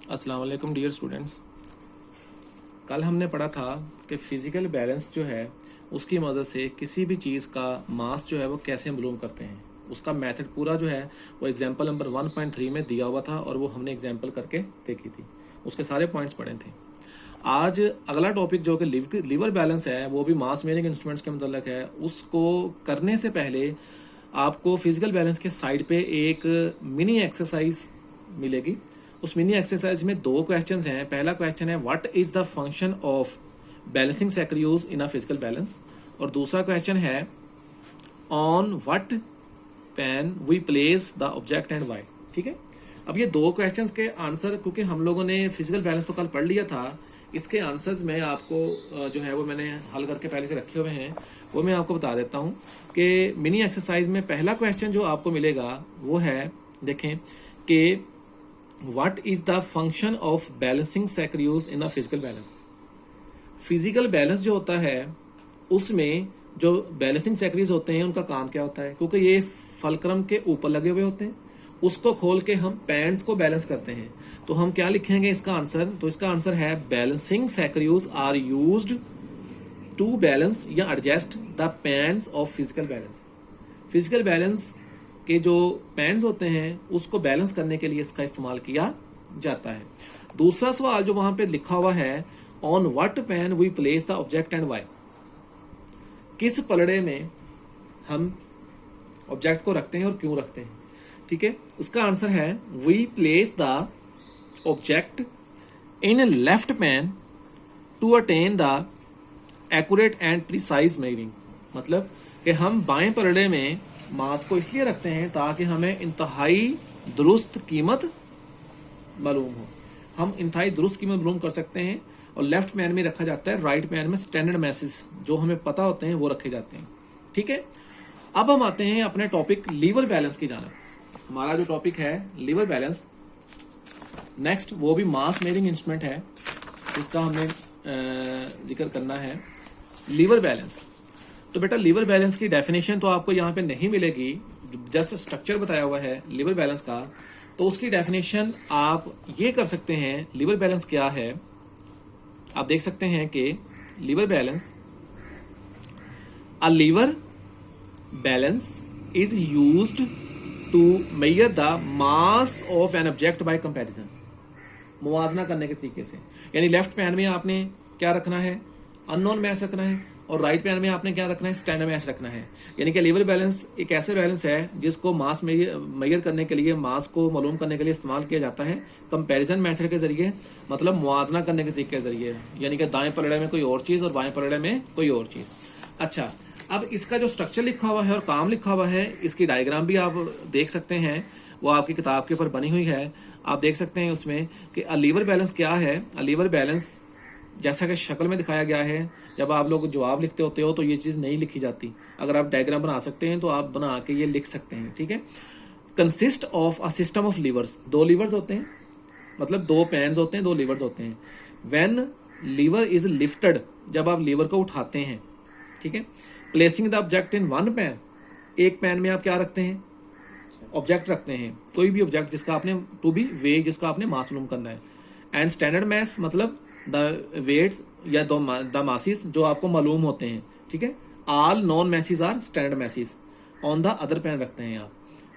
अस्सलाम वालेकुम dear students. कल हमने पढ़ा था कि फिजिकल बैलेंस जो है उसकी मदद से किसी भी चीज़ का मास जो है वो कैसे मालूम करते हैं। उसका मेथड पूरा जो है वो एग्जाम्पल नंबर 1.3 में दिया हुआ था और वो हमने एग्जाम्पल करके देखी थी, उसके सारे पॉइंट्स पढ़े थे। आज अगला टॉपिक जो कि लीवर बैलेंस है वो भी मास मेजरिंग इंस्ट्रूमेंट्स के मतलब है। उसको करने से पहले आपको फिजिकल बैलेंस के साइड पे एक मिनी एक्सरसाइज मिलेगी। उस मिनी एक्सरसाइज में दो क्वेश्चंस हैं। पहला क्वेश्चन है what is the function of balancing cycle in a physical balance, और दूसरा क्वेश्चन है on what pan we place the object and why. ठीक है, अब ये दो क्वेश्चंस के आंसर, क्योंकि हम लोगों ने फिजिकल बैलेंस तो कल पढ़ लिया था, इसके आंसर्स में आपको जो है वो मैंने हल करके पहले से रखे हुए हैं, वो मैं आपको बता देता हूं कि मिनी एक्सरसाइज में पहला क्वेश्चन जो आपको मिलेगा वो है, देखें कि what is the function of balancing cycle in a physical balance. Physical balance जो होता है उसमें जो बैलेंसिंग साइकिल्स होते हैं उनका काम क्या होता है, क्योंकि ये फलक्रम के ऊपर लगे हुए होते हैं, उसको खोल के हम पैंट्स को बैलेंस करते हैं। तो हम क्या लिखेंगे इसका आंसर, तो इसका आंसर है balancing cycles are used to balance या adjust the pans of physical balance. Physical balance के जो पैंट्स होते हैं उसको बैलेंस करने के लिए इसका इस्तेमाल किया जाता है। दूसरा सवाल जो वहां पे लिखा हुआ है on what pan we place the object and why, किस पलड़े में हम ऑब्जेक्ट को रखते हैं और क्यों रखते हैं। ठीक है, उसका आंसर है we place the object in left pan to attain the accurate and precise measuring. मतलब कि हम बाएं पलड़े में मास को इसलिए रखते हैं ताकि हमें इंतहाई दुरुस्त कीमत मालूम हो। हम इंतहाई दुरुस्त कीमत मालूम कर सकते हैं। और लेफ्ट पैन में रखा जाता है, राइट पैन में स्टैंडर्ड मैसेज जो हमें पता होते हैं वो रखे जाते हैं। ठीक है, अब हम आते हैं अपने टॉपिक लीवर बैलेंस की जानब। हमारा जो टॉपिक है लीवर बैलेंस नेक्स्ट, वो भी मास मेजरिंग इंस्ट्रूमेंट है जिसका हमने जिक्र करना है। लीवर बैलेंस, तो बेटा लीवर बैलेंस की डेफिनेशन तो आपको यहाँ पे नहीं मिलेगी, जस्ट स्ट्रक्चर बताया हुआ है लीवर बैलेंस का। तो उसकी डेफिनेशन आप ये कर सकते हैं, लीवर बैलेंस क्या है। आप देख सकते हैं कि lever balance, a lever balance is used to measure the mass of an object by comparison, मुवाजना करने के तरीके से। यानी लेफ्ट पैन में आपने क्या रखना है, अननोन मैस रखना है, और राइट पैन में आपने क्या रखना है, स्टैंडर्ड मैस रखना है। यानी कि लीवर बैलेंस एक ऐसे बैलेंस है जिसको मास मेजर करने के लिए, मास को मालूम करने के लिए इस्तेमाल किया जाता है कंपैरिजन मेथड के जरिए, मतलब मुआवजा करने के तरीके के जरिए। यानी कि दाएं पलड़े में कोई और चीज और बाएं पलड़े में कोई और चीज। अच्छा, अब इसका जो स्ट्रक्चर लिखा हुआ है और काम लिखा हुआ है, इसकी डायग्राम भी आप देख सकते हैं, वो आपकी किताब के ऊपर बनी हुई है। आप देख सकते हैं उसमें कि अ लीवर बैलेंस क्या है। अ लीवर बैलेंस जैसा कि शक्ल में दिखाया गया है, जब आप लोग जवाब लिखते होते हो तो ये चीज नहीं लिखी जाती। अगर आप डायग्राम बना सकते हैं तो आप बना के ये लिख सकते हैं। ठीक है, consist of a system of levers, दो लीवर्स होते हैं, मतलब दो पैन्स होते हैं, दो लीवर्स होते हैं। व्हेन लीवर इज लिफ्टेड, जब आप लीवर को उठाते हैं, ठीक है, placing the object in one pan, एक पैन में आप क्या रखते हैं, ऑब्जेक्ट रखते हैं, कोई भी ऑब्जेक्ट जिसका आपने टू बी वे, जिसका आपने मास मालूम करना है। एंड स्टैंडर्ड मैस मतलब द वेट्स या द मासिस जो आपको मालूम होते हैं। ठीक है, all known masses are standard masses on the other pan रखते हैं आप।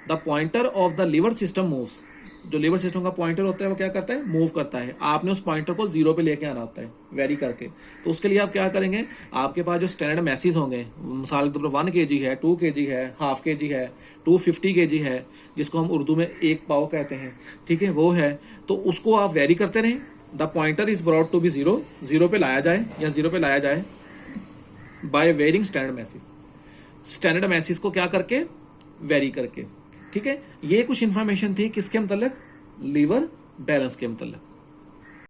The pointer of the lever system moves, जो लीवर सिस्टम का पॉइंटर होता है वो क्या करता है, मूव करता है। आपने उस पॉइंटर को जीरो पे लेके आना होता है, वेरी करके। तो उसके लिए आप क्या करेंगे, आपके पास जो स्टैंडर्ड मैसेज होंगे, मिसाल के तौर पर 1 kg है, 2 kg है, हाफ kg है, 250 kg है, जिसको हम उर्दू में एक पाव कहते हैं। ठीक है, वो है, तो उसको आप वेरी करते रहें। The pointer is brought to be zero, zero पे लाया जाए या जीरो पे लाया जाए by varying standard masses, standard masses को क्या करके, वेरी करके। ठीक है, ये कुछ इंफॉर्मेशन थी किसके मतलब, लीवर बैलेंस के मतलब।